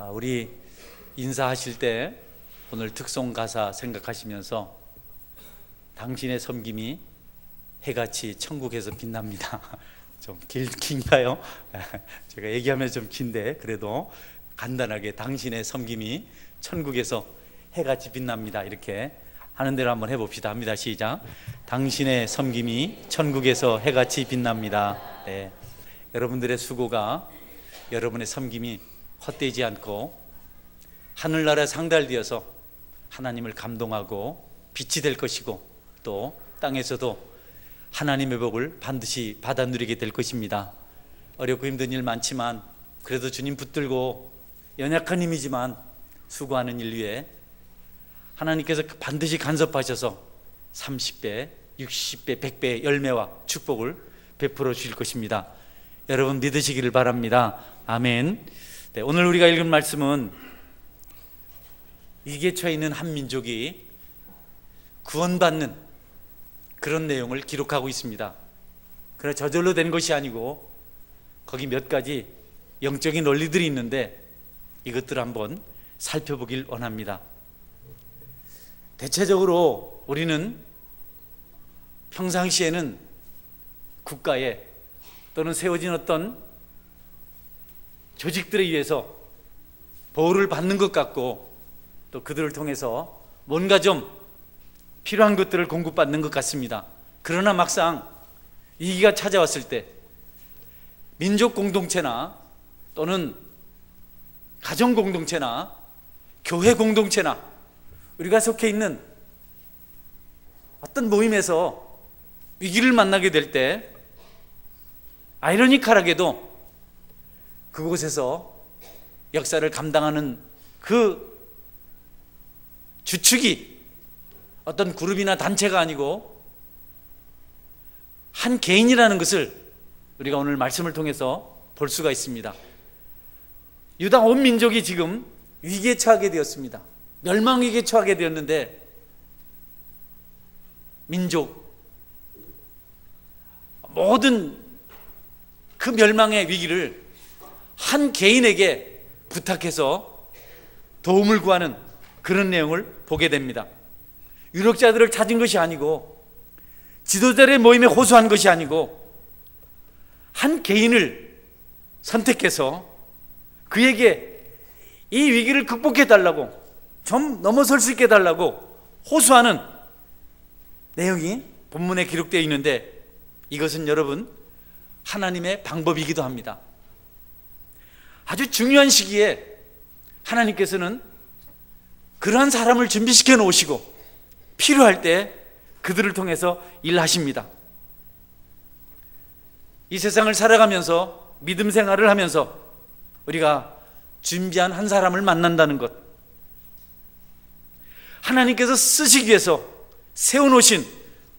우리 인사하실 때 오늘 특송 가사 생각하시면서 당신의 섬김이 해같이 천국에서 빛납니다. 좀 긴가요? 제가 얘기하면 좀 긴데 그래도 간단하게 당신의 섬김이 천국에서 해같이 빛납니다. 이렇게 하는 대로 한번 해봅시다. 합니다. 시작. 당신의 섬김이 천국에서 해같이 빛납니다. 네. 여러분들의 수고가, 여러분의 섬김이 헛되지 않고 하늘나라 상달되어서 하나님을 감동하고 빛이 될 것이고, 또 땅에서도 하나님의 복을 반드시 받아 누리게 될 것입니다. 어렵고 힘든 일 많지만 그래도 주님 붙들고 연약한 힘이지만 수고하는 일 위에 하나님께서 반드시 간섭하셔서 30배, 60배, 100배의 열매와 축복을 베풀어 주실 것입니다. 여러분 믿으시기를 바랍니다. 아멘. 네, 오늘 우리가 읽은 말씀은 위기에 처해 있는 한 민족이 구원받는 그런 내용을 기록하고 있습니다. 그러나 저절로 된 것이 아니고 거기 몇 가지 영적인 원리들이 있는데 이것들을 한번 살펴보길 원합니다. 대체적으로 우리는 평상시에는 국가에 또는 세워진 어떤 조직들에 의해서 보호를 받는 것 같고, 또 그들을 통해서 뭔가 좀 필요한 것들을 공급받는 것 같습니다. 그러나 막상 위기가 찾아왔을 때 민족 공동체나 또는 가정 공동체나 교회 공동체나 우리가 속해 있는 어떤 모임에서 위기를 만나게 될 때 아이러니컬하게도 그곳에서 역사를 감당하는 그 주축이 어떤 그룹이나 단체가 아니고 한 개인이라는 것을 우리가 오늘 말씀을 통해서 볼 수가 있습니다. 유다 온 민족이 지금 위기에 처하게 되었습니다. 멸망 위기에 처하게 되었는데 민족 모든 그 멸망의 위기를 한 개인에게 부탁해서 도움을 구하는 그런 내용을 보게 됩니다. 유력자들을 찾은 것이 아니고 지도자들의 모임에 호소한 것이 아니고 한 개인을 선택해서 그에게 이 위기를 극복해 달라고, 좀 넘어설 수 있게 해달라고 호소하는 내용이 본문에 기록되어 있는데, 이것은 여러분 하나님의 방법이기도 합니다. 아주 중요한 시기에 하나님께서는 그러한 사람을 준비시켜 놓으시고 필요할 때 그들을 통해서 일하십니다. 이 세상을 살아가면서 믿음 생활을 하면서 우리가 준비한 한 사람을 만난다는 것, 하나님께서 쓰시기 위해서 세워놓으신,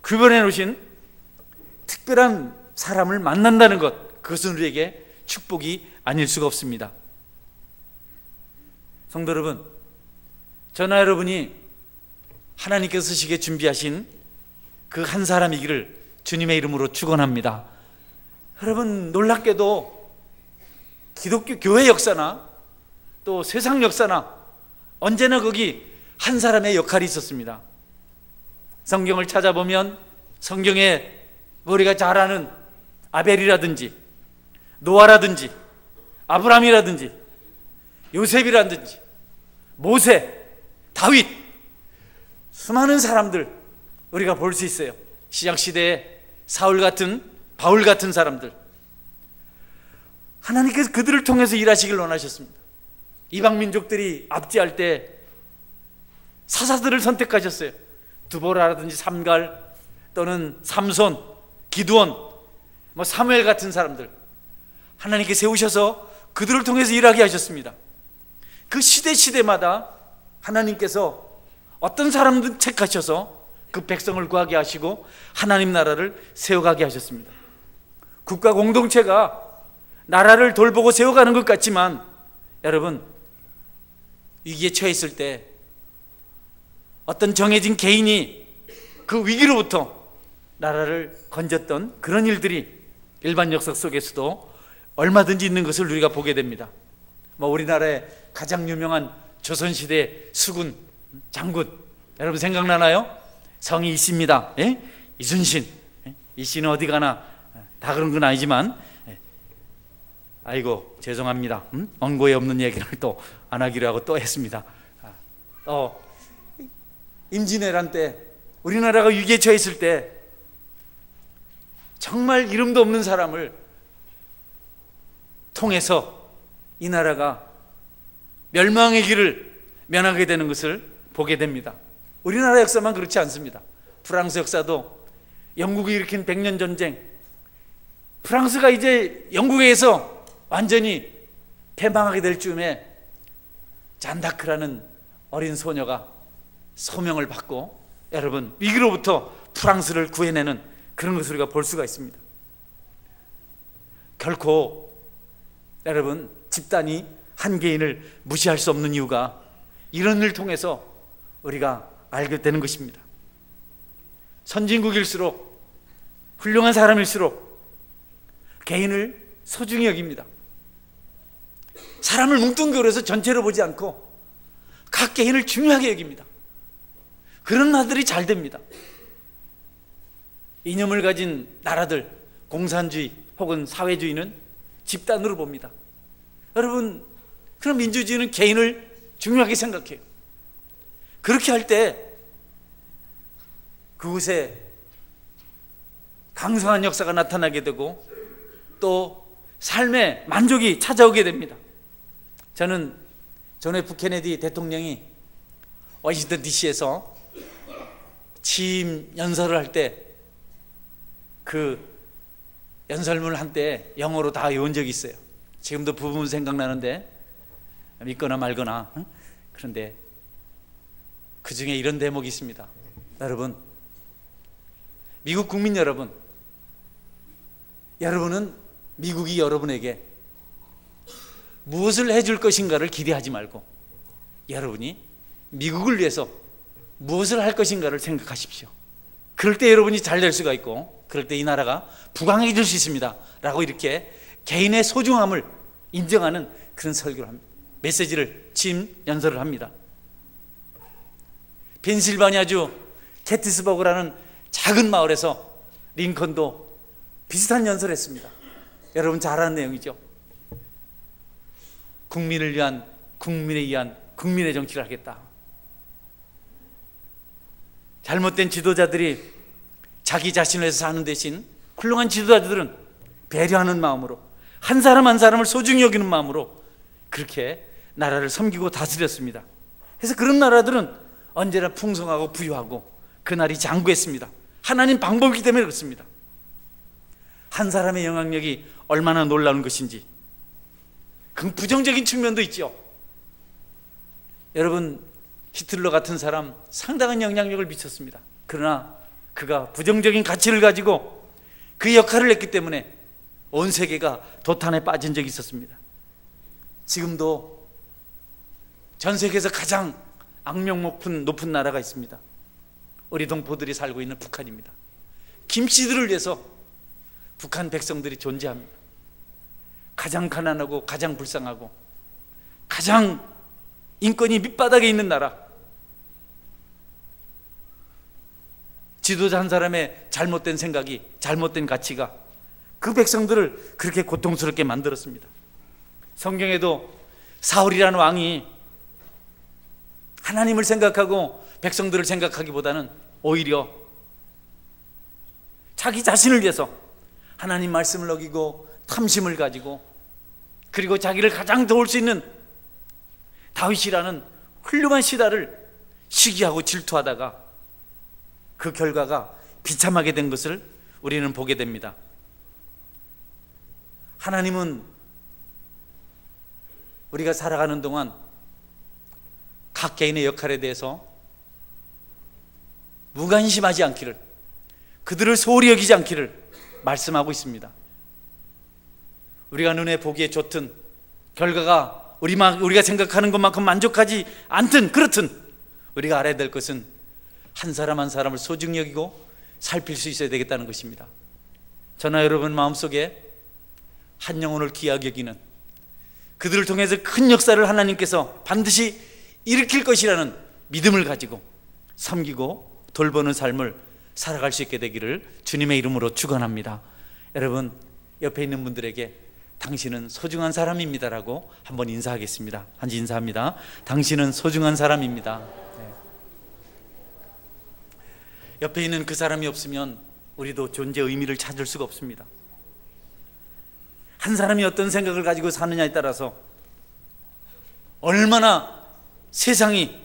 구별해 놓으신 특별한 사람을 만난다는 것, 그것은 우리에게 축복이 아닐 수가 없습니다. 성도 여러분, 저나 여러분이 하나님께서 쓰시기에 준비하신 그 한 사람이기를 주님의 이름으로 축원합니다. 여러분, 놀랍게도 기독교 교회 역사나 또 세상 역사나 언제나 거기 한 사람의 역할이 있었습니다. 성경을 찾아보면 성경에 우리가 잘 아는 아벨이라든지 노아라든지 아브라함이라든지 요셉이라든지 모세, 다윗, 수많은 사람들 우리가 볼 수 있어요. 신약시대에 사울 같은, 바울 같은 사람들, 하나님께서 그들을 통해서 일하시길 원하셨습니다. 이방 민족들이 압제할 때 사사들을 선택하셨어요. 두보라라든지 삼갈 또는 삼손, 기드온, 사무엘 같은 사람들 하나님께 세우셔서 그들을 통해서 일하게 하셨습니다. 그 시대마다 하나님께서 어떤 사람들 택하셔서 그 백성을 구하게 하시고 하나님 나라를 세워가게 하셨습니다. 국가 공동체가 나라를 돌보고 세워가는 것 같지만 여러분, 위기에 처해 있을 때 어떤 정해진 개인이 그 위기로부터 나라를 건졌던 그런 일들이 일반 역사 속에서도 얼마든지 있는 것을 우리가 보게 됩니다. 뭐 우리나라의 가장 유명한 조선시대 수군 장군 여러분 생각나나요? 성이 이씨입니다. 예? 이순신. 예? 이씨는 어디 가나 다 그런 건 아니지만 아이고 죄송합니다. 원고에 없는 얘기를 또 안 하기로 하고 또 했습니다. 임진왜란 때 우리나라가 위기에 처했을 때 정말 이름도 없는 사람을 통해서 이 나라가 멸망의 길을 면하게 되는 것을 보게 됩니다. 우리나라 역사만 그렇지 않습니다. 프랑스 역사도 영국이 일으킨 100년 전쟁, 프랑스가 이제 영국에 의해서 완전히 패망하게 될 즈음에 잔다크라는 어린 소녀가 소명을 받고 여러분 위기로부터 프랑스를 구해내는 그런 것을 우리가 볼 수가 있습니다. 결코 여러분 집단이 한 개인을 무시할 수 없는 이유가 이런 일을 통해서 우리가 알게 되는 것입니다. 선진국일수록 훌륭한 사람일수록 개인을 소중히 여깁니다. 사람을 뭉뚱그려서 전체로 보지 않고 각 개인을 중요하게 여깁니다. 그런 나라들이 잘 됩니다. 이념을 가진 나라들, 공산주의 혹은 사회주의는 집단으로 봅니다. 여러분, 그럼 민주주의는 개인을 중요하게 생각해요. 그렇게 할 때 그곳에 강성한 역사가 나타나게 되고 또 삶의 만족이 찾아오게 됩니다. 저는 존 F 케네디 대통령이 워싱턴 DC에서 취임 연설을 할 때 그 연설문을 한때 영어로 다 외운 적이 있어요. 지금도 부분 생각나는데 믿거나 말거나. 그런데 그 중에 이런 대목이 있습니다. 여러분, 미국 국민 여러분, 여러분은 미국이 여러분에게 무엇을 해줄 것인가를 기대하지 말고 여러분이 미국을 위해서 무엇을 할 것인가를 생각하십시오. 그럴 때 여러분이 잘 될 수가 있고 그럴 때 이 나라가 부강해질 수 있습니다 라고 이렇게 개인의 소중함을 인정하는 그런 설교를 합니다. 메시지를 취임 연설을 합니다. 펜실바니아주 게티스버그라는 작은 마을에서 링컨도 비슷한 연설을 했습니다. 여러분 잘 아는 내용이죠. 국민을 위한, 국민에 의한 국민의 정치를 하겠다. 잘못된 지도자들이 자기 자신을 위해서 사는 대신 훌륭한 지도자들은 배려하는 마음으로 한 사람 한 사람을 소중히 여기는 마음으로 그렇게 나라를 섬기고 다스렸습니다. 그래서 그런 나라들은 언제나 풍성하고 부유하고 그날이 장구했습니다. 하나님 방법이기 때문에 그렇습니다. 한 사람의 영향력이 얼마나 놀라운 것인지 그 부정적인 측면도 있죠. 여러분, 히틀러 같은 사람 상당한 영향력을 미쳤습니다. 그러나 그가 부정적인 가치를 가지고 그 역할을 했기 때문에 온 세계가 도탄에 빠진 적이 있었습니다. 지금도 전 세계에서 가장 악명 높은 나라가 있습니다. 우리 동포들이 살고 있는 북한입니다. 김씨들을 위해서 북한 백성들이 존재합니다. 가장 가난하고 가장 불쌍하고 가장 인권이 밑바닥에 있는 나라, 지도자 한 사람의 잘못된 생각이, 잘못된 가치가 그 백성들을 그렇게 고통스럽게 만들었습니다. 성경에도 사울이라는 왕이 하나님을 생각하고 백성들을 생각하기보다는 오히려 자기 자신을 위해서 하나님 말씀을 어기고 탐심을 가지고 그리고 자기를 가장 도울 수 있는 다윗이라는 훌륭한 시다를 시기하고 질투하다가 그 결과가 비참하게 된 것을 우리는 보게 됩니다. 하나님은 우리가 살아가는 동안 각 개인의 역할에 대해서 무관심하지 않기를, 그들을 소홀히 여기지 않기를 말씀하고 있습니다. 우리가 눈에 보기에 좋든 결과가 우리가 생각하는 것만큼 만족하지 않든 그렇든 우리가 알아야 될 것은 한 사람 한 사람을 소중히 여기고 살필 수 있어야 되겠다는 것입니다. 저나 여러분 마음속에 한 영혼을 귀하게 여기는 그들을 통해서 큰 역사를 하나님께서 반드시 일으킬 것이라는 믿음을 가지고 섬기고 돌보는 삶을 살아갈 수 있게 되기를 주님의 이름으로 축원합니다. 여러분, 옆에 있는 분들에게 당신은 소중한 사람입니다라고 한번 인사하겠습니다. 한번 인사합니다. 당신은 소중한 사람입니다. 네. 옆에 있는 그 사람이 없으면 우리도 존재 의미를 찾을 수가 없습니다. 한 사람이 어떤 생각을 가지고 사느냐에 따라서 얼마나 세상이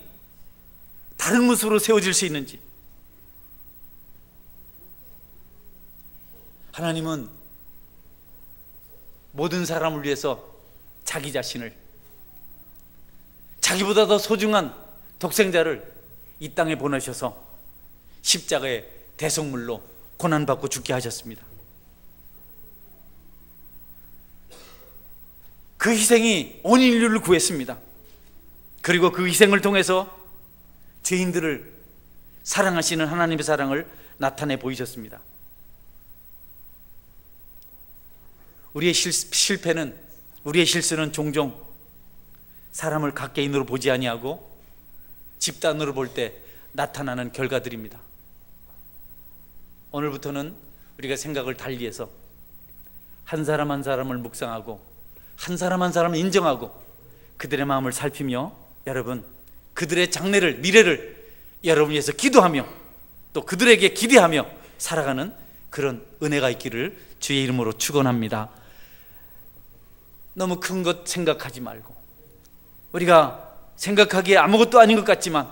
다른 모습으로 세워질 수 있는지. 하나님은 모든 사람을 위해서 자기 자신을, 자기보다 더 소중한 독생자를 이 땅에 보내셔서 십자가의 대속물로 고난받고 죽게 하셨습니다. 그 희생이 온 인류를 구했습니다. 그리고 그 희생을 통해서 죄인들을 사랑하시는 하나님의 사랑을 나타내 보이셨습니다. 우리의 실패는, 우리의 실수는 종종 사람을 각개인으로 보지 아니하고 집단으로 볼 때 나타나는 결과들입니다. 오늘부터는 우리가 생각을 달리해서 한 사람 한 사람을 묵상하고 한 사람 한 사람을 인정하고 그들의 마음을 살피며 여러분, 그들의 장래를, 미래를 여러분 위해서 기도하며 또 그들에게 기대하며 살아가는 그런 은혜가 있기를 주의 이름으로 축원합니다. 너무 큰 것 생각하지 말고, 우리가 생각하기에 아무것도 아닌 것 같지만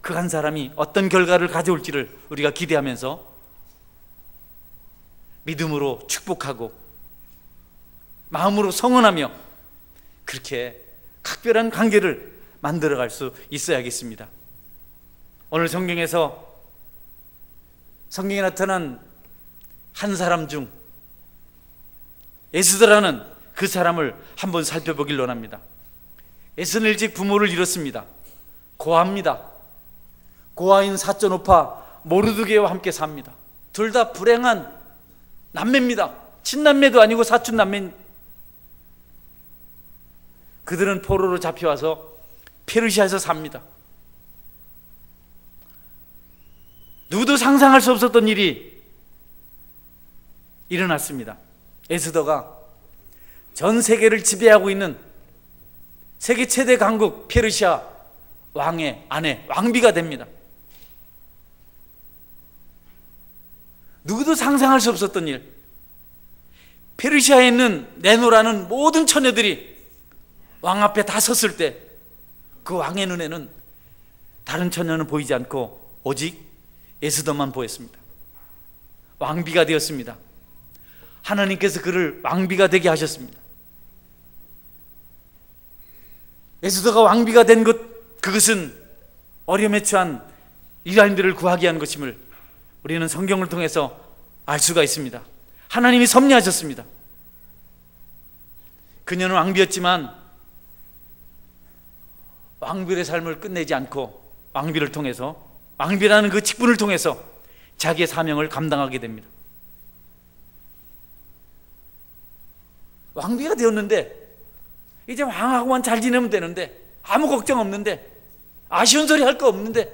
그 한 사람이 어떤 결과를 가져올지를 우리가 기대하면서 믿음으로 축복하고 마음으로 성원하며 그렇게 각별한 관계를 만들어갈 수 있어야겠습니다. 오늘 성경에 나타난 한 사람 중 에스더라는 그 사람을 한번 살펴보길 원합니다. 에스더는 일찍 부모를 잃었습니다. 고아입니다. 고아인 사촌 오파 모르드게와 함께 삽니다. 둘 다 불행한 남매입니다. 친남매도 아니고 사촌 남매. 그들은 포로로 잡혀와서 페르시아에서 삽니다. 누구도 상상할 수 없었던 일이 일어났습니다. 에스더가 전 세계를 지배하고 있는 세계 최대 강국 페르시아 왕의 아내, 왕비가 됩니다. 누구도 상상할 수 없었던 일. 페르시아에 있는 네노라는 모든 처녀들이 왕 앞에 다 섰을 때 그 왕의 눈에는 다른 처녀는 보이지 않고 오직 에스더만 보였습니다. 왕비가 되었습니다. 하나님께서 그를 왕비가 되게 하셨습니다. 에스더가 왕비가 된 것, 그것은 어려움에 처한 이스라엘들을 구하기 위한 것임을 우리는 성경을 통해서 알 수가 있습니다. 하나님이 섭리하셨습니다. 그녀는 왕비였지만 왕비의 삶을 끝내지 않고 왕비를 통해서, 왕비라는 그 직분을 통해서 자기의 사명을 감당하게 됩니다. 왕비가 되었는데 이제 왕하고만 잘 지내면 되는데, 아무 걱정 없는데, 아쉬운 소리 할 거 없는데,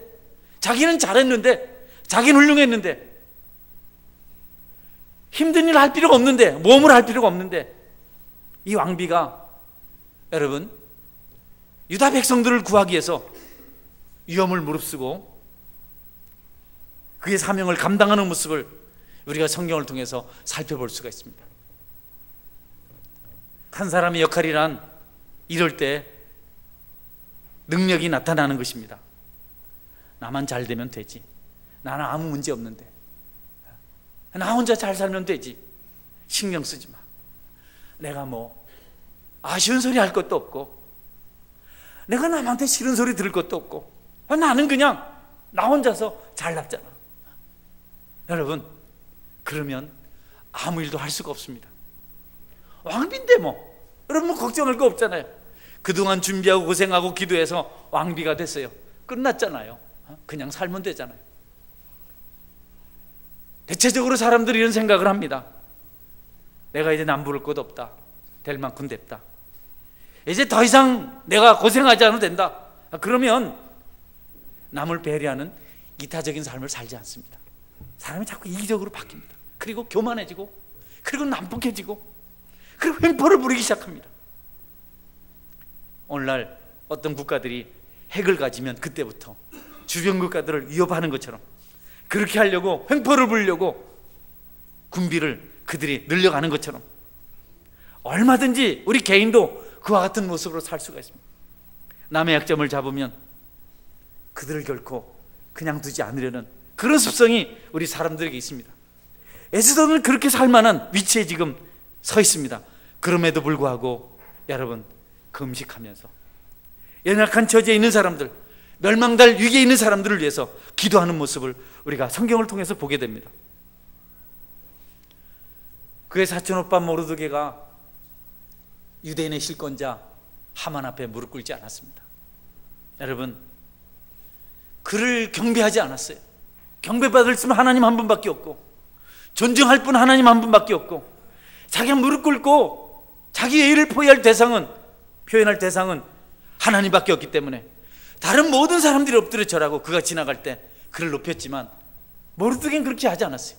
자기는 잘했는데, 자기는 훌륭했는데, 힘든 일 할 필요가 없는데, 몸을 할 필요가 없는데, 이 왕비가 여러분 유다 백성들을 구하기 위해서 위험을 무릅쓰고 그의 사명을 감당하는 모습을 우리가 성경을 통해서 살펴볼 수가 있습니다. 한 사람의 역할이란 이럴 때 능력이 나타나는 것입니다. 나만 잘 되면 되지. 나는 아무 문제 없는데. 나 혼자 잘 살면 되지. 신경 쓰지 마. 내가 뭐 아쉬운 소리 할 것도 없고, 내가 남한테 싫은 소리 들을 것도 없고, 나는 그냥 나 혼자서 잘났잖아. 여러분, 그러면 아무 일도 할 수가 없습니다. 왕비인데 뭐 여러분 뭐 걱정할 거 없잖아요. 그동안 준비하고 고생하고 기도해서 왕비가 됐어요. 끝났잖아요. 그냥 살면 되잖아요. 대체적으로 사람들이 이런 생각을 합니다. 내가 이제 남부를 것 없다. 될 만큼 됐다. 이제 더 이상 내가 고생하지 않아도 된다. 그러면 남을 배려하는 이타적인 삶을 살지 않습니다. 사람이 자꾸 이기적으로 바뀝니다. 그리고 교만해지고, 그리고 난폭해지고, 그리고 횡포를 부리기 시작합니다. 오늘날 어떤 국가들이 핵을 가지면 그때부터 주변 국가들을 위협하는 것처럼 그렇게 하려고, 횡포를 부리려고 군비를 그들이 늘려가는 것처럼 얼마든지 우리 개인도 그와 같은 모습으로 살 수가 있습니다. 남의 약점을 잡으면 그들을 결코 그냥 두지 않으려는 그런 습성이 우리 사람들에게 있습니다. 에스더는 그렇게 살 만한 위치에 지금 서 있습니다. 그럼에도 불구하고 여러분, 금식하면서 연약한 처지에 있는 사람들, 멸망달 위기에 있는 사람들을 위해서 기도하는 모습을 우리가 성경을 통해서 보게 됩니다. 그의 사촌오빠 모르드게가 유대인의 실권자 하만 앞에 무릎 꿇지 않았습니다. 여러분, 그를 경배하지 않았어요. 경배받을 수는 하나님 한 분밖에 없고, 존중할 분 하나님 한 분밖에 없고, 자기가 무릎 꿇고 자기 예의를 표현할 대상은 하나님밖에 없기 때문에 다른 모든 사람들이 엎드려 절하고 그가 지나갈 때 그를 높였지만 모르드게는 그렇게 하지 않았어요.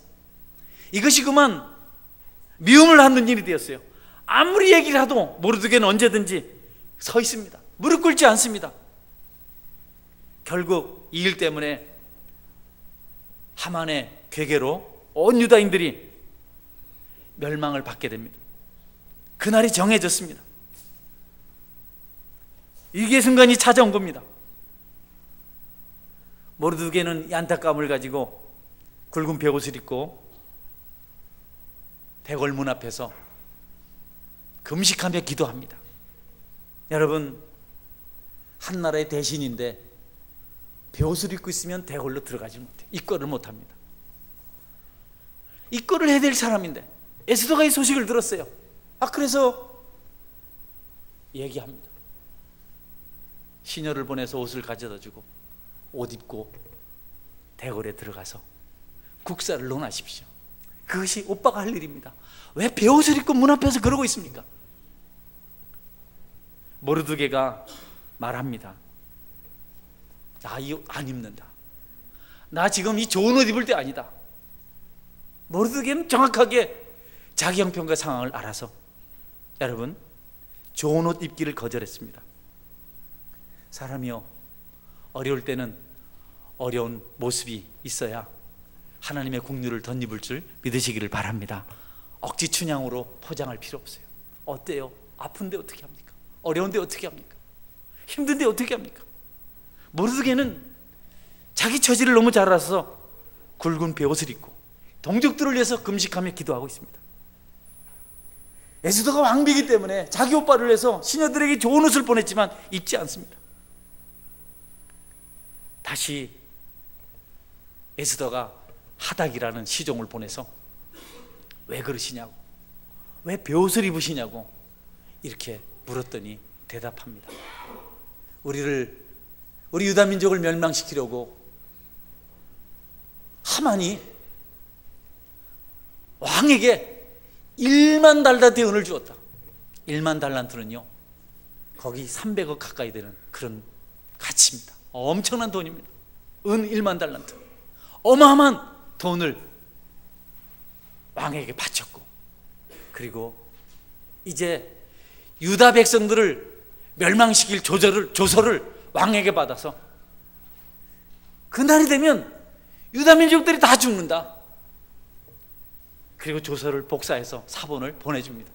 이것이 그만 미움을 받는 일이 되었어요. 아무리 얘기를 해도 모르드게는 언제든지 서 있습니다. 무릎 꿇지 않습니다. 결국 이 일 때문에 하만의 괴계로 온 유다인들이 멸망을 받게 됩니다. 그날이 정해졌습니다. 위기의 순간이 찾아온 겁니다. 모르드게는 이 안타까움을 가지고 굵은 베옷을 입고 대궐문 앞에서 금식하며 기도합니다. 여러분, 한 나라의 대신인데 베옷을 입고 있으면 대궐로 들어가지 못해요. 입거를 못합니다. 입거를 해야 될 사람인데 에스더가 이 소식을 들었어요. 그래서 얘기합니다. 시녀를 보내서 옷을 가져다 주고 옷 입고 대궐에 들어가서 국사를 논하십시오. 그것이 오빠가 할 일입니다. 왜 베옷을 입고 문 앞에서 그러고 있습니까? 모르드게가 말합니다. 나 이 옷 안 입는다. 나 지금 이 좋은 옷 입을 때 아니다. 모르드게는 정확하게 자기 형편과 상황을 알아서 여러분, 좋은 옷 입기를 거절했습니다. 사람이요, 어려울 때는 어려운 모습이 있어야 하나님의 국류를 덧입을 줄 믿으시기를 바랍니다. 억지 춘향으로 포장할 필요 없어요. 어때요? 아픈데 어떻게 합니까? 어려운데 어떻게 합니까? 힘든데 어떻게 합니까? 모르드게는 자기 처지를 너무 잘 알아서 굵은 베옷을 입고 동족들을 위해서 금식하며 기도하고 있습니다. 에스더가 왕비이기 때문에 자기 오빠를 위해서 시녀들에게 좋은 옷을 보냈지만 입지 않습니다. 다시 에스더가 하닥이라는 시종을 보내서 왜 그러시냐고, 왜 베옷을 입으시냐고 이렇게 물었더니 대답합니다. 우리 유다 민족을 멸망시키려고 하만이 왕에게 1만 달란트의 은을 주었다. 1만 달란트는요, 거기 300억 가까이 되는 그런 가치입니다. 엄청난 돈입니다. 은 1만 달란트, 어마어마한 돈을 왕에게 바쳤고, 그리고 이제 유다 백성들을 멸망시킬 조서를 왕에게 받아서 그날이 되면 유다 민족들이 다 죽는다. 그리고 조서를 복사해서 사본을 보내줍니다.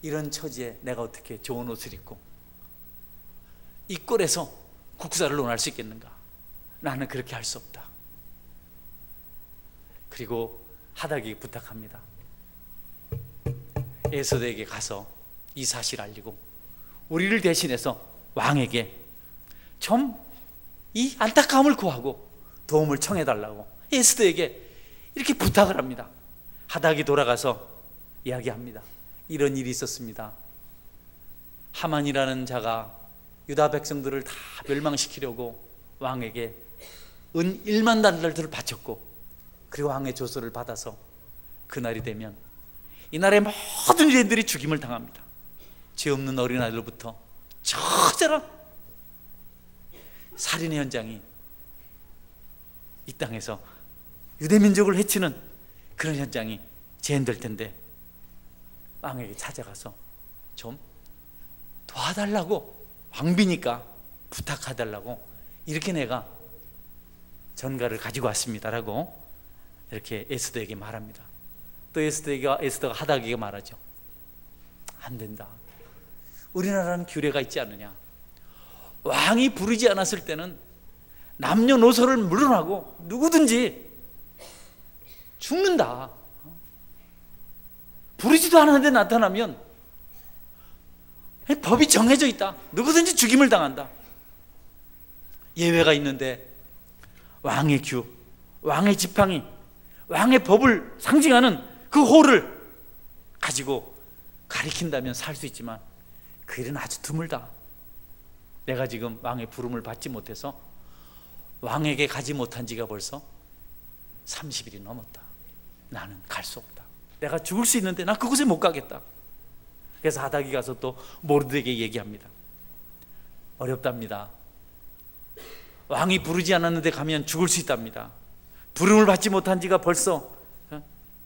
이런 처지에 내가 어떻게 좋은 옷을 입고 이 꼴에서 국사를 논할 수 있겠는가? 나는 그렇게 할 수 없다. 그리고 하닥이 부탁합니다. 에스더에게 가서 이 사실을 알리고 우리를 대신해서 왕에게 좀 이 안타까움을 구하고 도움을 청해달라고 에스더에게 이렇게 부탁을 합니다. 하닥이 돌아가서 이야기합니다. 이런 일이 있었습니다. 하만이라는 자가 유다 백성들을 다 멸망시키려고 왕에게 은 1만 달란트를 바쳤고, 그리고 왕의 조서를 받아서 그날이 되면 이 나라의 모든 유대인들이 죽임을 당합니다. 죄 없는 어린아이들부터 처절한 살인의 현장이 이 땅에서 유대 민족을 해치는 그런 현장이 재현될 텐데, 왕에게 찾아가서 좀 도와달라고, 왕비니까 부탁해달라고, 이렇게 내가 전가를 가지고 왔습니다라고 이렇게 에스더에게 말합니다. 또 에스더가 하닥에게 말하죠. 안 된다. 우리나라는 규례가 있지 않느냐. 왕이 부르지 않았을 때는 남녀노소를 물러나고 누구든지 죽는다. 부르지도 않았는데 나타나면 법이 정해져 있다. 누구든지 죽임을 당한다. 예외가 있는데 왕의 규, 왕의 지팡이, 왕의 법을 상징하는 그 호를 가지고 가리킨다면 살 수 있지만 그 일은 아주 드물다. 내가 지금 왕의 부름을 받지 못해서 왕에게 가지 못한 지가 벌써 30일이 넘었다. 나는 갈 수 없다. 내가 죽을 수 있는데 나 그곳에 못 가겠다. 그래서 하닥이 가서 또 모르드에게 얘기합니다. 어렵답니다. 왕이 부르지 않았는데 가면 죽을 수 있답니다. 부름을 받지 못한 지가 벌써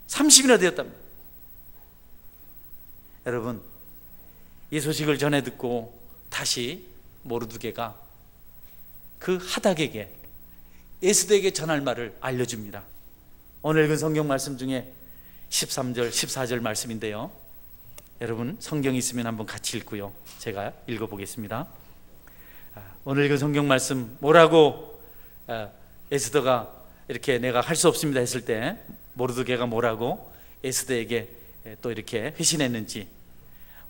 30일이나 되었답니다. 여러분, 이 소식을 전해 듣고 다시 모르드게가 그 하닥에게, 에스더에게 전할 말을 알려줍니다. 오늘 읽은 성경 말씀 중에 13절, 14절 말씀인데요. 여러분 성경 있으면 한번 같이 읽고요. 제가 읽어보겠습니다. 오늘 읽은 성경 말씀, 뭐라고 에스더가 이렇게 내가 할 수 없습니다 했을 때 모르드게가 뭐라고 에스더에게 또 이렇게 회신했는지,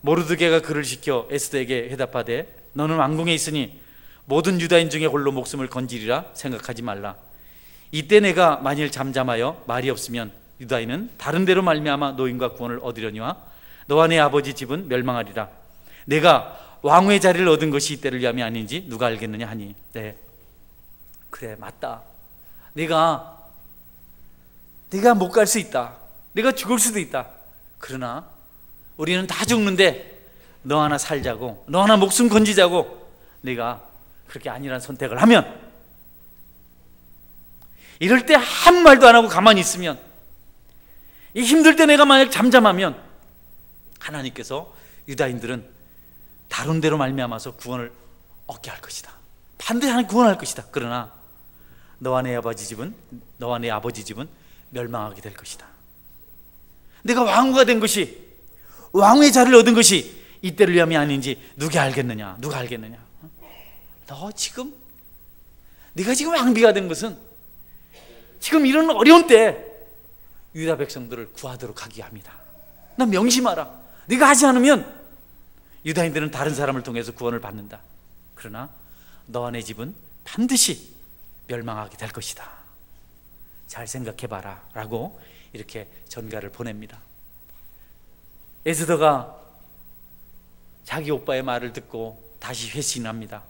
모르드게가 그를 시켜 에스더에게 대답하되 너는 왕궁에 있으니 모든 유다인 중에 홀로 목숨을 건지리라 생각하지 말라. 이때 내가 만일 잠잠하여 말이 없으면 유다인은 다른 데로 말미암아 노임과 구원을 얻으려니와 너와 내 아버지 집은 멸망하리라. 내가 왕의 자리를 얻은 것이 이때를 위함이 아닌지 누가 알겠느냐 하니, 네, 그래, 맞다. 네가 못 갈 수 있다. 네가 죽을 수도 있다. 그러나 우리는 다 죽는데 너 하나 살자고, 너 하나 목숨 건지자고 네가 그렇게 아니란 선택을 하면, 이럴 때 한 말도 안 하고 가만히 있으면, 이 힘들 때 내가 만약 잠잠하면 하나님께서 유다인들은 다른 데로 말미암아서 구원을 얻게 할 것이다. 반드시 하나님 구원할 것이다. 그러나 너와 내 아버지 집은 멸망하게 될 것이다. 내가 왕후가 된 것이, 왕의 자리를 얻은 것이 이때를 위함이 아닌지 누가 알겠느냐? 네가 지금 왕비가 된 것은 지금 이런 어려운 때 유다 백성들을 구하도록 하기 합니다. 나 명심하라. 네가 하지 않으면 유다인들은 다른 사람을 통해서 구원을 받는다. 그러나 너와 내 집은 반드시 멸망하게 될 것이다. 잘 생각해봐라 라고 이렇게 전가를 보냅니다. 에스더가 자기 오빠의 말을 듣고 다시 회신합니다.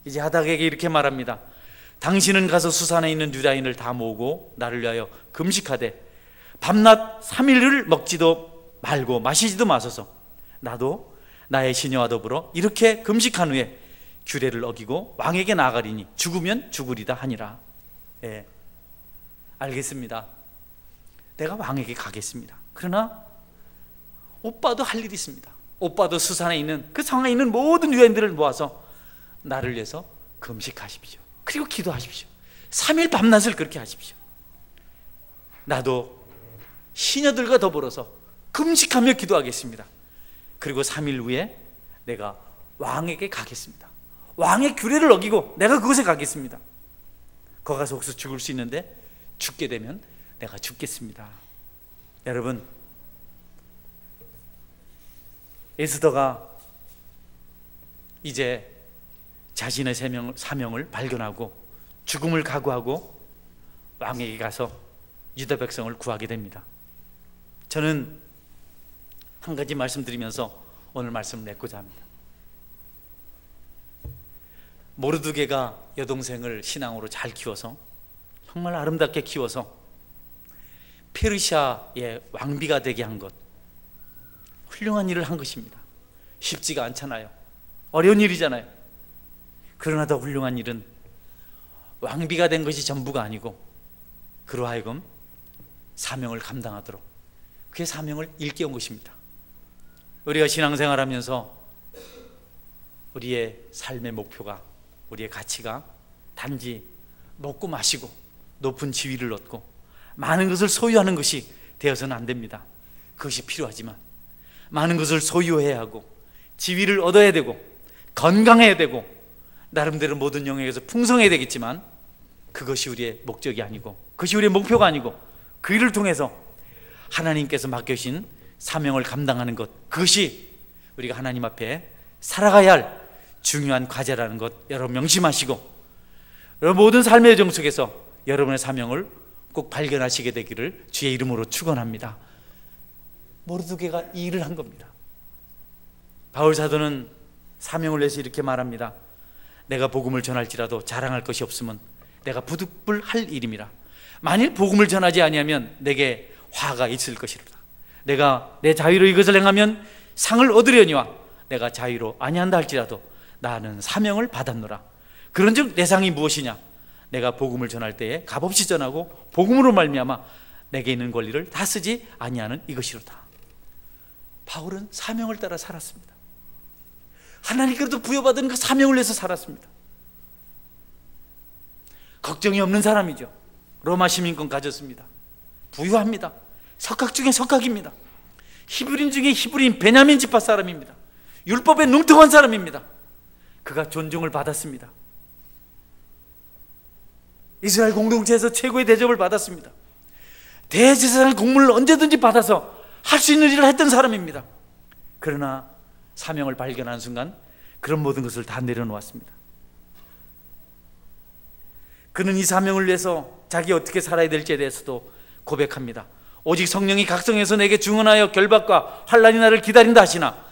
이제 하닥에게 이렇게 말합니다. 당신은 가서 수산에 있는 유다인을 다 모으고 나를 위하여 금식하되 밤낮 3일을 먹지도 말고 마시지도 마소서. 나도 나의 시녀와 더불어 이렇게 금식한 후에 규례를 어기고 왕에게 나아가리니 죽으면 죽으리다 하니라. 예, 알겠습니다. 내가 왕에게 가겠습니다. 그러나 오빠도 할 일이 있습니다. 오빠도 수산에 있는 그 성에 있는 모든 유대인들을 모아서 나를 위해서 금식하십시오. 그리고 기도하십시오. 3일 밤낮을 그렇게 하십시오. 나도 시녀들과 더불어서 금식하며 기도하겠습니다. 그리고 3일 후에 내가 왕에게 가겠습니다. 왕의 규례를 어기고 내가 그곳에 가겠습니다. 거기 가서 혹시 죽을 수 있는데 죽게 되면 내가 죽겠습니다. 여러분, 에스더가 이제 자신의 사명을 발견하고 죽음을 각오하고 왕에게 가서 유다 백성을 구하게 됩니다. 저는 한 가지 말씀드리면서 오늘 말씀을 맺고자 합니다. 모르드게가 여동생을 신앙으로 잘 키워서, 정말 아름답게 키워서 페르시아의 왕비가 되게 한 것, 훌륭한 일을 한 것입니다. 쉽지가 않잖아요. 어려운 일이잖아요. 그러나 더 훌륭한 일은 왕비가 된 것이 전부가 아니고 그로 하여금 사명을 감당하도록 그의 사명을 일깨운 것입니다. 우리가 신앙생활하면서 우리의 삶의 목표가, 우리의 가치가 단지 먹고 마시고 높은 지위를 얻고 많은 것을 소유하는 것이 되어서는 안 됩니다. 그것이 필요하지만 많은 것을 소유해야 하고 지위를 얻어야 되고 건강해야 되고 나름대로 모든 영역에서 풍성해야 되겠지만 그것이 우리의 목적이 아니고 그것이 우리의 목표가 아니고 그 일을 통해서 하나님께서 맡겨주신 사명을 감당하는 것, 그것이 우리가 하나님 앞에 살아가야 할 중요한 과제라는 것 여러분 명심하시고 여러분 모든 삶의 여정 속에서 여러분의 사명을 꼭 발견하시게 되기를 주의 이름으로 축원합니다. 모르드게가 이 일을 한 겁니다. 바울 사도는 사명을 내서 이렇게 말합니다. 내가 복음을 전할지라도 자랑할 것이 없으면 내가 부득불할 일임이라. 만일 복음을 전하지 아니하면 내게 화가 있을 것이로다. 내가 내 자유로 이것을 행하면 상을 얻으려니와 내가 자유로 아니한다 할지라도 나는 사명을 받았노라. 그런즉 내 상이 무엇이냐? 내가 복음을 전할 때에 값없이 전하고 복음으로 말미암아 내게 있는 권리를 다 쓰지 아니하는 이것이로다. 바울은 사명을 따라 살았습니다. 하나님께로부터 부여받은 그 사명을 위해서 살았습니다. 걱정이 없는 사람이죠. 로마 시민권 가졌습니다. 부유합니다. 석학 중에 석학입니다. 히브리인 중에 히브리인 베냐민 지파 사람입니다. 율법에 능통한 사람입니다. 그가 존중을 받았습니다. 이스라엘 공동체에서 최고의 대접을 받았습니다. 대제사장 공문을 언제든지 받아서 할 수 있는 일을 했던 사람입니다. 그러나 사명을 발견하는 순간 그런 모든 것을 다 내려놓았습니다. 그는 이 사명을 위해서 자기 어떻게 살아야 될지에 대해서도 고백합니다. 오직 성령이 각성해서 내게 증언하여 결박과 환난이 나를 기다린다 하시나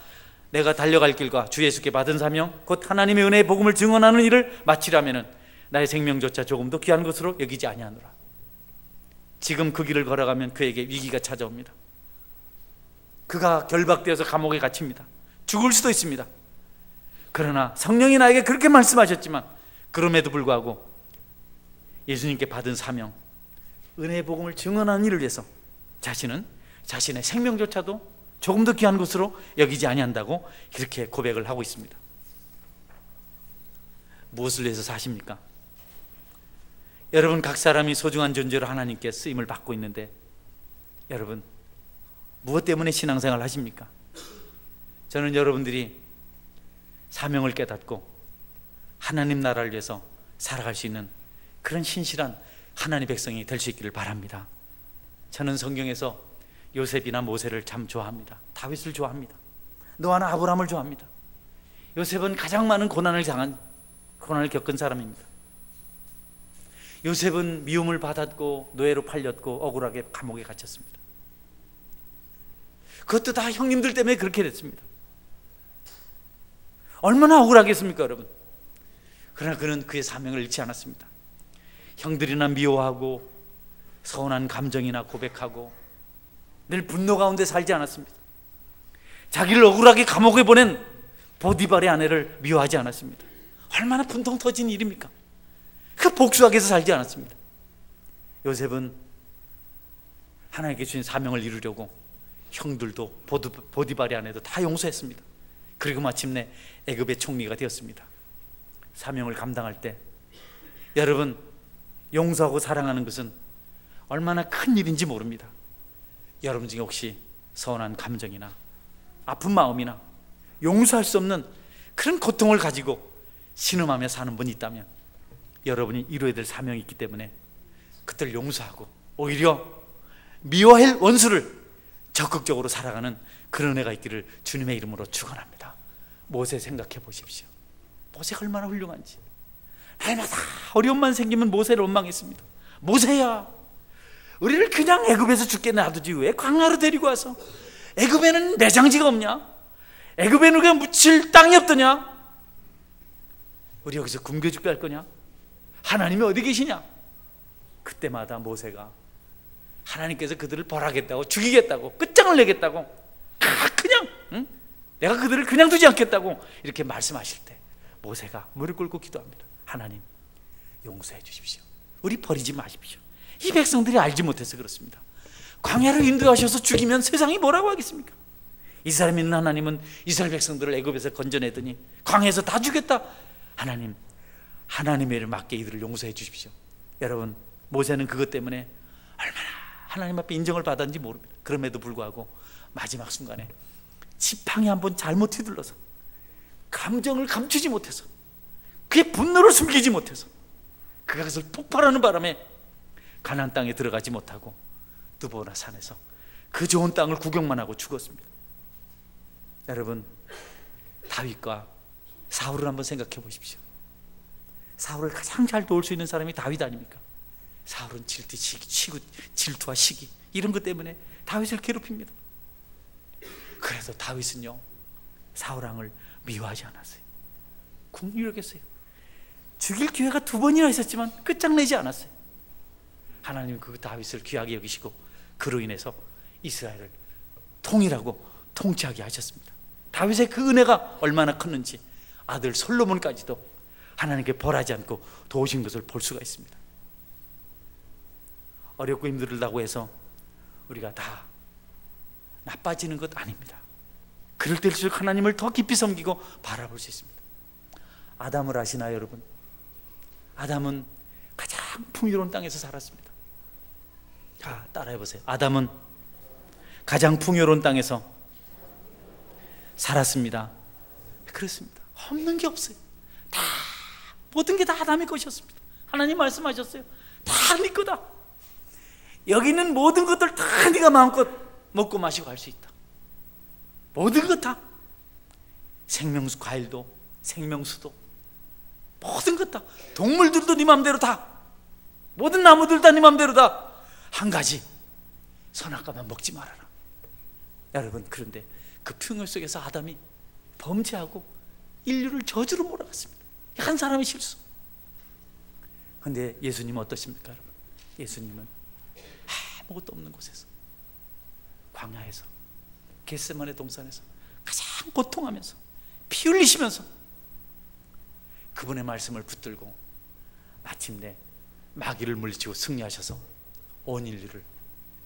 내가 달려갈 길과 주 예수께 받은 사명 곧 하나님의 은혜의 복음을 증언하는 일을 마치려면 나의 생명조차 조금도 귀한 것으로 여기지 아니하노라. 지금 그 길을 걸어가면 그에게 위기가 찾아옵니다. 그가 결박되어서 감옥에 갇힙니다. 죽을 수도 있습니다. 그러나 성령이 나에게 그렇게 말씀하셨지만 그럼에도 불구하고 예수님께 받은 사명, 은혜의 복음을 증언하는 일을 위해서 자신은 자신의 생명조차도 조금 더 귀한 것으로 여기지 아니한다고 이렇게 고백을 하고 있습니다. 무엇을 위해서 사십니까? 여러분 각 사람이 소중한 존재로 하나님께 쓰임을 받고 있는데 여러분 무엇 때문에 신앙생활을 하십니까? 저는 여러분들이 사명을 깨닫고 하나님 나라를 위해서 살아갈 수 있는 그런 신실한 하나님의 백성이 될 수 있기를 바랍니다. 저는 성경에서 요셉이나 모세를 참 좋아합니다. 다윗을 좋아합니다. 노아나 아브라함을 좋아합니다. 요셉은 가장 많은 고난을 겪은 사람입니다. 요셉은 미움을 받았고 노예로 팔렸고 억울하게 감옥에 갇혔습니다. 그것도 다 형님들 때문에 그렇게 됐습니다. 얼마나 억울하겠습니까 여러분? 그러나 그는 그의 사명을 잃지 않았습니다. 형들이나 미워하고 서운한 감정이나 고백하고 늘 분노 가운데 살지 않았습니다. 자기를 억울하게 감옥에 보낸 보디발의 아내를 미워하지 않았습니다. 얼마나 분통 터진 일입니까? 그 복수하기 위해서 살지 않았습니다. 요셉은 하나님께 주신 사명을 이루려고 형들도 보디발의 아내도 다 용서했습니다. 그리고 마침내 애굽의 총리가 되었습니다. 사명을 감당할 때 여러분 용서하고 사랑하는 것은 얼마나 큰 일인지 모릅니다. 여러분 중에 혹시 서운한 감정이나 아픈 마음이나 용서할 수 없는 그런 고통을 가지고 신음하며 사는 분이 있다면 여러분이 이루어야 될 사명이 있기 때문에 그들을 용서하고 오히려 미워할 원수를 적극적으로 살아가는 그런 은혜가 있기를 주님의 이름으로 축원합니다. 모세 생각해 보십시오. 모세가 얼마나 훌륭한지. 날마다 어려움만 생기면 모세를 원망했습니다. 모세야, 우리를 그냥 애굽에서 죽게 놔두지 왜 광야로 데리고 와서? 애굽에는 매장지가 없냐? 애굽에는 우리가 묻힐 땅이 없더냐? 우리 여기서 굶겨 죽게 할 거냐? 하나님이 어디 계시냐? 그때마다 모세가 하나님께서 그들을 벌하겠다고, 죽이겠다고, 끝장을 내겠다고, 그냥 응? 내가 그들을 그냥 두지 않겠다고 이렇게 말씀하실 때 모세가 무릎 꿇고 기도합니다. 하나님, 용서해 주십시오. 우리 버리지 마십시오. 이 백성들이 알지 못해서 그렇습니다. 광야로 인도하셔서 죽이면 세상이 뭐라고 하겠습니까? 이스라엘 믿는 하나님은 이스라엘 백성들을 애굽에서 건져내더니 광야에서 다 죽였다. 하나님, 하나님의 일을 맡게 이들을 용서해 주십시오. 여러분, 모세는 그것 때문에 얼마나 하나님 앞에 인정을 받았는지 모릅니다. 그럼에도 불구하고 마지막 순간에 지팡이 한번 잘못 휘둘러서 감정을 감추지 못해서 그의 분노를 숨기지 못해서 그것을 폭발하는 바람에 가나안 땅에 들어가지 못하고 두보나 산에서 그 좋은 땅을 구경만 하고 죽었습니다. 여러분, 다윗과 사울을 한번 생각해 보십시오. 사울을 가장 잘 도울 수 있는 사람이 다윗 아닙니까? 사울은 질투와 시기 이런 것 때문에 다윗을 괴롭힙니다. 그래도 다윗은요, 사울 왕을 미워하지 않았어요. 궁유력했어요. 죽일 기회가 2번이나 있었지만 끝장내지 않았어요. 하나님은 그 다윗을 귀하게 여기시고 그로 인해서 이스라엘을 통일하고 통치하게 하셨습니다. 다윗의 그 은혜가 얼마나 컸는지 아들 솔로몬까지도 하나님께 벌하지 않고 도우신 것을 볼 수가 있습니다. 어렵고 힘들다고 해서 우리가 다 나빠지는 것 아닙니다. 그럴 때일수록 하나님을 더 깊이 섬기고 바라볼 수 있습니다. 아담을 아시나요, 여러분? 아담은 가장 풍요로운 땅에서 살았습니다. 자, 따라해보세요. 아담은 가장 풍요로운 땅에서 살았습니다. 그렇습니다. 없는 게 없어요. 다, 모든 게 다 아담의 것이었습니다. 하나님 말씀하셨어요. 다 네 거다. 여기 있는 모든 것들 다 네가 마음껏 먹고 마시고 할 수 있다. 모든 것 다. 생명수 과일도, 생명수도, 모든 것 다. 동물들도 네 마음대로 다. 모든 나무들 다 네 마음대로 다. 한 가지, 선악과만 먹지 말아라. 여러분, 그런데 그 풍요 속에서 아담이 범죄하고 인류를 저주로 몰아갔습니다. 한 사람의 실수. 그런데 예수님은 어떠십니까, 여러분? 예수님은 아무것도 없는 곳에서, 광야에서, 겟세마네 동산에서 가장 고통하면서 피 흘리시면서 그분의 말씀을 붙들고 마침내 마귀를 물리치고 승리하셔서 온 인류를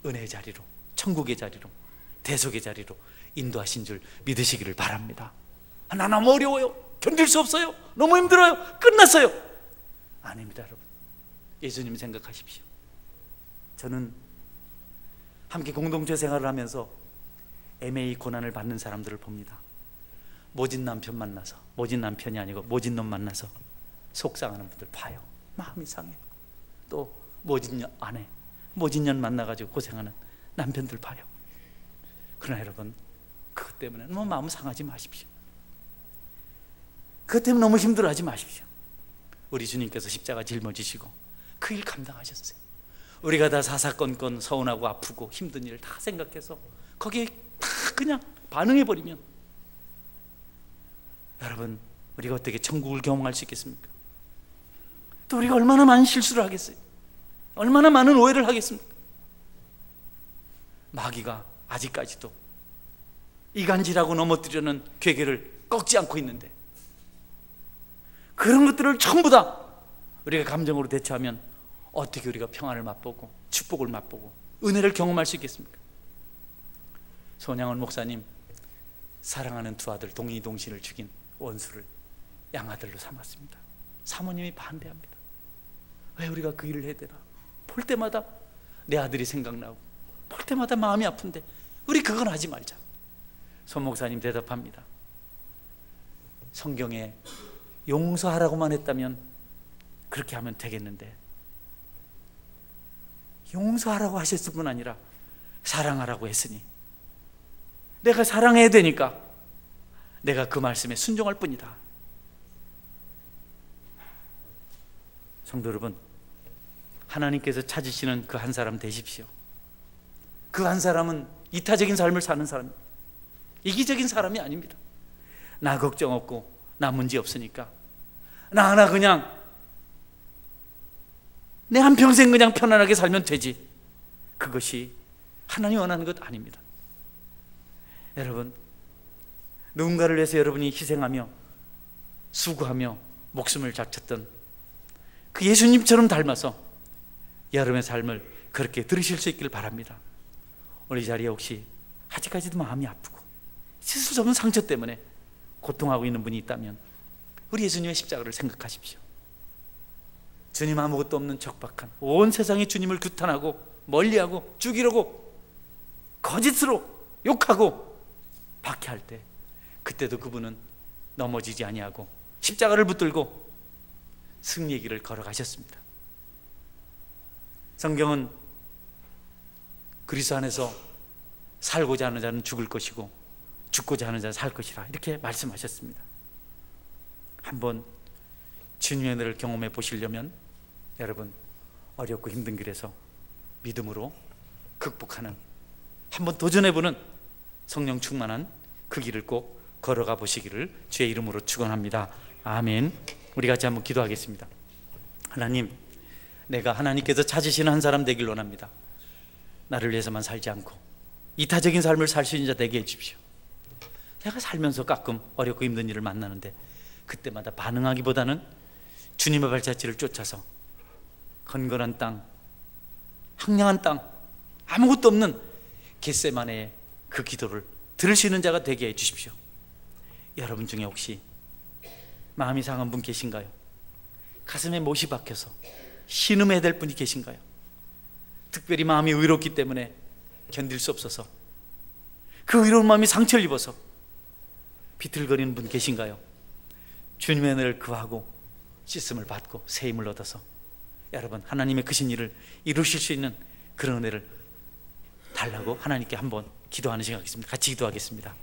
은혜의 자리로, 천국의 자리로, 대속의 자리로 인도하신 줄 믿으시기를 바랍니다. 나 너무 어려워요. 견딜 수 없어요. 너무 힘들어요. 끝났어요. 아닙니다, 여러분. 예수님 생각하십시오. 저는 함께 공동체 생활을 하면서 애매히 고난을 받는 사람들을 봅니다. 모진 남편 만나서, 모진 남편이 아니고 모진 놈 만나서 속상하는 분들 봐요. 마음이 상해요. 또 모진 아내, 모진 년 만나가지고 고생하는 남편들 봐요. 그러나 여러분, 그것 때문에 너무 마음 상하지 마십시오. 그것 때문에 너무 힘들어하지 마십시오. 우리 주님께서 십자가 짊어지시고 그 일 감당하셨어요. 우리가 다 사사건건 서운하고 아프고 힘든 일을 다 생각해서 거기에 다 그냥 반응해버리면 여러분, 우리가 어떻게 천국을 경험할 수 있겠습니까? 또 우리가 얼마나 많은 실수를 하겠어요? 얼마나 많은 오해를 하겠습니까? 마귀가 아직까지도 이간질하고 넘어뜨려는 괴계를 꺾지 않고 있는데, 그런 것들을 전부 다 우리가 감정으로 대처하면 어떻게 우리가 평안을 맛보고 축복을 맛보고 은혜를 경험할 수 있겠습니까? 손양원 목사님, 사랑하는 두 아들 동이동신을 죽인 원수를 양아들로 삼았습니다. 사모님이 반대합니다. 왜 우리가 그 일을 해야 되나? 볼 때마다 내 아들이 생각나고 볼 때마다 마음이 아픈데 우리 그건 하지 말자. 손 목사님 대답합니다. 성경에 용서하라고만 했다면 그렇게 하면 되겠는데, 용서하라고 하셨을 뿐 아니라 사랑하라고 했으니 내가 사랑해야 되니까 내가 그 말씀에 순종할 뿐이다. 성도 여러분, 하나님께서 찾으시는 그 한 사람 되십시오. 그 한 사람은 이타적인 삶을 사는 사람입니다. 이기적인 사람이 아닙니다. 나 걱정 없고 나 문제 없으니까 나 하나 그냥 내 한평생 그냥 편안하게 살면 되지. 그것이 하나님이 원하는 것 아닙니다. 여러분, 누군가를 위해서 여러분이 희생하며 수고하며 목숨을 바쳤던 그 예수님처럼 닮아서 여러분의 삶을 그렇게 들으실 수 있기를 바랍니다. 오늘 이 자리에 혹시 아직까지도 마음이 아프고 씻을 수 없는 상처 때문에 고통하고 있는 분이 있다면 우리 예수님의 십자가를 생각하십시오. 주님 아무것도 없는 적박한 온 세상이 주님을 규탄하고 멀리하고 죽이려고 거짓으로 욕하고 박해할 때, 그때도 그분은 넘어지지 아니하고 십자가를 붙들고 승리의 길을 걸어가셨습니다. 성경은 그리스도 안에서 살고자 하는 자는 죽을 것이고 죽고자 하는 자는 살 것이라 이렇게 말씀하셨습니다. 한번 주님의 은혜를 경험해 보시려면 여러분, 어렵고 힘든 길에서 믿음으로 극복하는, 한번 도전해보는 성령 충만한 그 길을 꼭 걸어가 보시기를 주의 이름으로 축원합니다. 아멘. 우리 같이 한번 기도하겠습니다. 하나님, 내가 하나님께서 찾으시는 한 사람 되길 원합니다. 나를 위해서만 살지 않고 이타적인 삶을 살 수 있는 자 되게 해주십시오. 내가 살면서 가끔 어렵고 힘든 일을 만나는데 그때마다 반응하기보다는 주님의 발자취를 쫓아서 건건한 땅, 황량한 땅, 아무것도 없는 겟세마네의 그 기도를 들을 수 있는 자가 되게 해주십시오. 여러분 중에 혹시 마음이 상한 분 계신가요? 가슴에 못이 박혀서 신음해야 될 분이 계신가요? 특별히 마음이 의롭기 때문에 견딜 수 없어서 그 의로운 마음이 상처를 입어서 비틀거리는 분 계신가요? 주님의 은혜를 구하고 씻음을 받고 새 힘을 얻어서 여러분 하나님의 크신 일을 이루실 수 있는 그런 은혜를 달라고 하나님께 한번 기도하는 시간 갖겠습니다. 같이 기도하겠습니다.